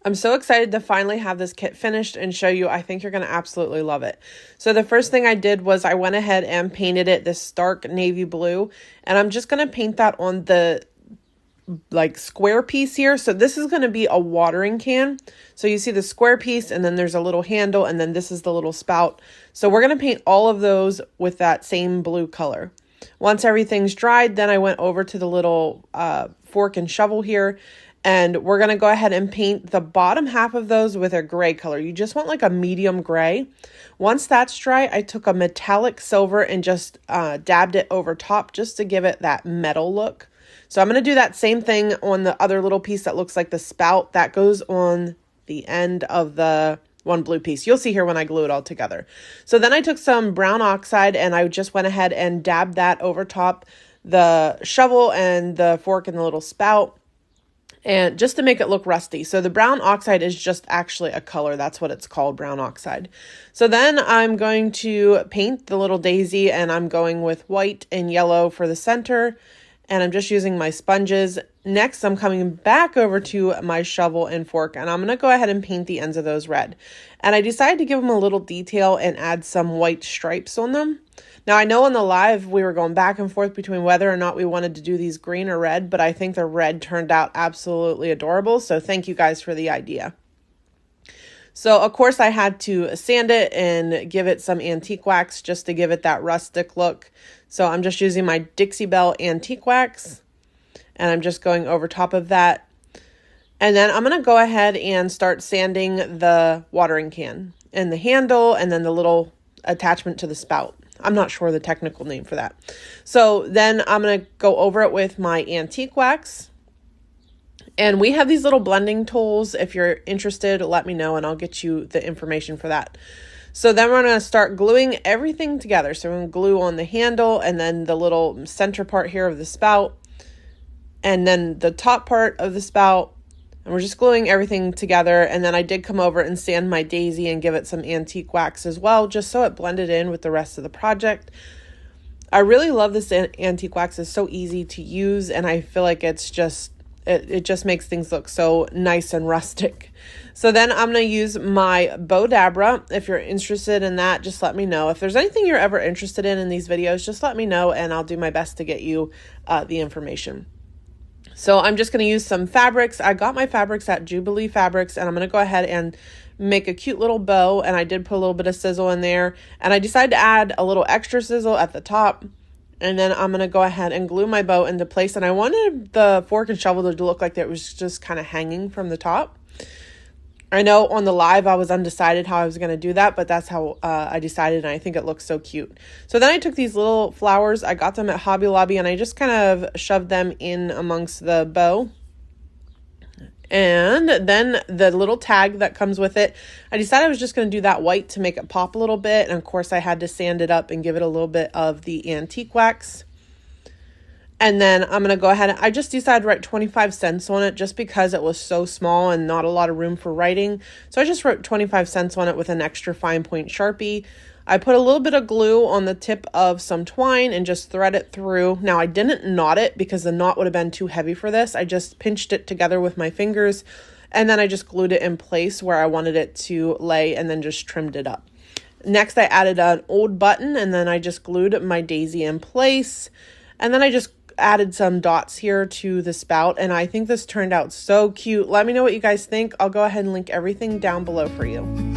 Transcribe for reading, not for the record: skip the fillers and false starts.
I'm so excited to finally have this kit finished and show you. I think you're going to absolutely love it. So the first thing I did was I went ahead and painted it this stark navy blue, and I'm just going to paint that on the square piece here. So this is going to be a watering can. So you see the square piece, and then there's a little handle, and then this is the little spout. So we're going to paint all of those with that same blue color. Once everything's dried, then I went over to the little fork and shovel here, and we're going to go ahead and paint the bottom half of those with a gray color. You just want like a medium gray. Once that's dry, I took a metallic silver and just dabbed it over top just to give it that metal look. So I'm going to do that same thing on the other little piece that looks like the spout. That goes on the end of the one blue piece. You'll see here when I glue it all together. So then I took some brown oxide and I just went ahead and dabbed that over top the shovel and the fork and the little spout, and just to make it look rusty. So the brown oxide is just actually a color. That's what it's called, brown oxide. So then I'm going to paint the little daisy, and I'm going with white and yellow for the center, and I'm just using my sponges. Next, I'm coming back over to my shovel and fork, and I'm going to go ahead and paint the ends of those red. And I decided to give them a little detail and add some white stripes on them. Now, I know on the live we were going back and forth between whether or not we wanted to do these green or red, but I think the red turned out absolutely adorable, so thank you guys for the idea. So, of course, I had to sand it and give it some antique wax just to give it that rustic look. So I'm just using my Dixie Belle antique wax, and I'm just going over top of that. And then I'm going to go ahead and start sanding the watering can and the handle and then the little attachment to the spout. I'm not sure the technical name for that. So then I'm going to go over it with my antique wax. And we have these little blending tools. If you're interested, let me know and I'll get you the information for that. So then we're going to start gluing everything together. So we're going to glue on the handle and then the little center part here of the spout, and then the top part of the spout. And we're just gluing everything together. And then I did come over and sand my daisy and give it some antique wax as well, just so it blended in with the rest of the project. I really love this antique wax. It's so easy to use, and I feel like it's just, it just makes things look so nice and rustic. So then I'm going to use my Bow Dabra. If you're interested in that, just let me know. If there's anything you're ever interested in these videos, just let me know and I'll do my best to get you the information. So I'm just going to use some fabrics. I got my fabrics at Jubilee Fabrics, and I'm going to go ahead and make a cute little bow, and I did put a little bit of sizzle in there, and I decided to add a little extra sizzle at the top, and then I'm going to go ahead and glue my bow into place, and I wanted the fork and shovel to look like it was just kind of hanging from the top. I know on the live I was undecided how I was going to do that, but that's how I decided, and I think it looks so cute. So then I took these little flowers, I got them at Hobby Lobby, and I just kind of shoved them in amongst the bow. And then the little tag that comes with it, I decided I was just going to do that white to make it pop a little bit, and of course I had to sand it up and give it a little bit of the antique wax. And then I'm going to go ahead, I just decided to write 25 cents on it just because it was so small and not a lot of room for writing. So I just wrote 25 cents on it with an extra fine point Sharpie. I put a little bit of glue on the tip of some twine and just thread it through. Now I didn't knot it because the knot would have been too heavy for this. I just pinched it together with my fingers, and then I just glued it in place where I wanted it to lay and then just trimmed it up. Next I added an old button, and then I just glued my daisy in place, and then I just added some dots here to the spout, and I think this turned out so cute. Let me know what you guys think. I'll go ahead and link everything down below for you.